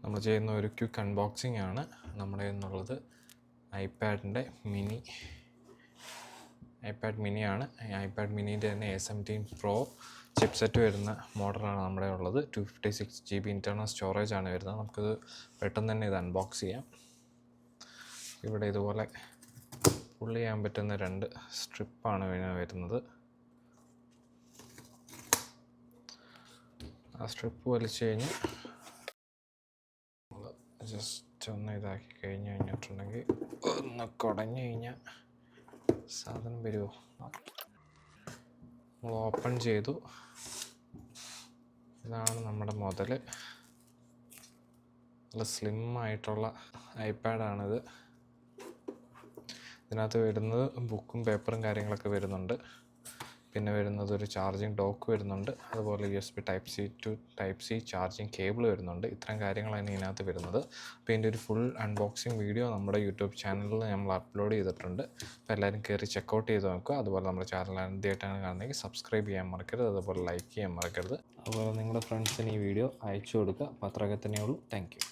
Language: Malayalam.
നമ്മൾ ചെയ്യുന്ന ഒരു ക്വിക്ക് അൺബോക്സിംഗ് ആണ് നമ്മുടെ എന്നുള്ളത്. ഐപാഡ് മിനിയാണ്. ഐപാഡ് മിനിൻ്റെ തന്നെ A17 Pro ചിപ്സെറ്റ് വരുന്ന മോഡലാണ് നമ്മുടെ ഉള്ളത്. 256 GB ഇൻറ്റേർണൽ സ്റ്റോറേജ് ആണ് വരുന്നത്. നമുക്കിത് പെട്ടെന്ന് തന്നെ ഇത് അൺബോക്സ് ചെയ്യാം. ഇവിടെ ഇതുപോലെ പുള്ള് ചെയ്യാൻ പറ്റുന്ന 2 സ്ട്രിപ്പാണ് വരുന്നത്. ആ സ്ട്രിപ്പ് വലിച്ചു കഴിഞ്ഞ് ജസ്റ്റ് ഒന്ന് ഇതാക്കി കഴിഞ്ഞിട്ടുണ്ടെങ്കിൽ ഒന്ന് കുടഞ്ഞു കഴിഞ്ഞാൽ സാധനം വരുമോ. നമ്മൾ ഓപ്പൺ ചെയ്തു. ഇതാണ് നമ്മുടെ മുതൽ. നല്ല സ്ലിം ആയിട്ടുള്ള ഐപാഡാണിത്. ഇതിനകത്ത് വരുന്നത് ബുക്കും പേപ്പറും കാര്യങ്ങളൊക്കെ വരുന്നുണ്ട്. പിന്നെ വരുന്നത് ഒരു ചാർജിങ് ഡോക്ക് വരുന്നുണ്ട്. അതുപോലെ USB Type-C to Type-C charging cable വരുന്നുണ്ട്. ഇത്തരം കാര്യങ്ങളാണ് ഇതിനകത്ത് വരുന്നത്. അപ്പോൾ ഇതിൻ്റെ ഒരു ഫുൾ അൺബോക്സിങ് വീഡിയോ നമ്മുടെ യൂട്യൂബ് ചാനലിൽ നമ്മൾ അപ്ലോഡ് ചെയ്തിട്ടുണ്ട്. അപ്പോൾ എല്ലാവരും കയറി ചെക്കൗട്ട് ചെയ്ത് നോക്കുക. അതുപോലെ നമ്മുടെ ചാനൽ ആദ്യമായിട്ടാണ് കാണുന്നതെങ്കിൽ സബ്സ്ക്രൈബ് ചെയ്യാൻ മറക്കരുത്. അതുപോലെ ലൈക്ക് ചെയ്യാൻ മറക്കരുത്. അതുപോലെ നിങ്ങളുടെ ഫ്രണ്ട്സിന് ഈ വീഡിയോ അയച്ചു കൊടുക്കുക. അപ്പോൾ അത്രയൊക്കെ തന്നെയുള്ളൂ. Thank U.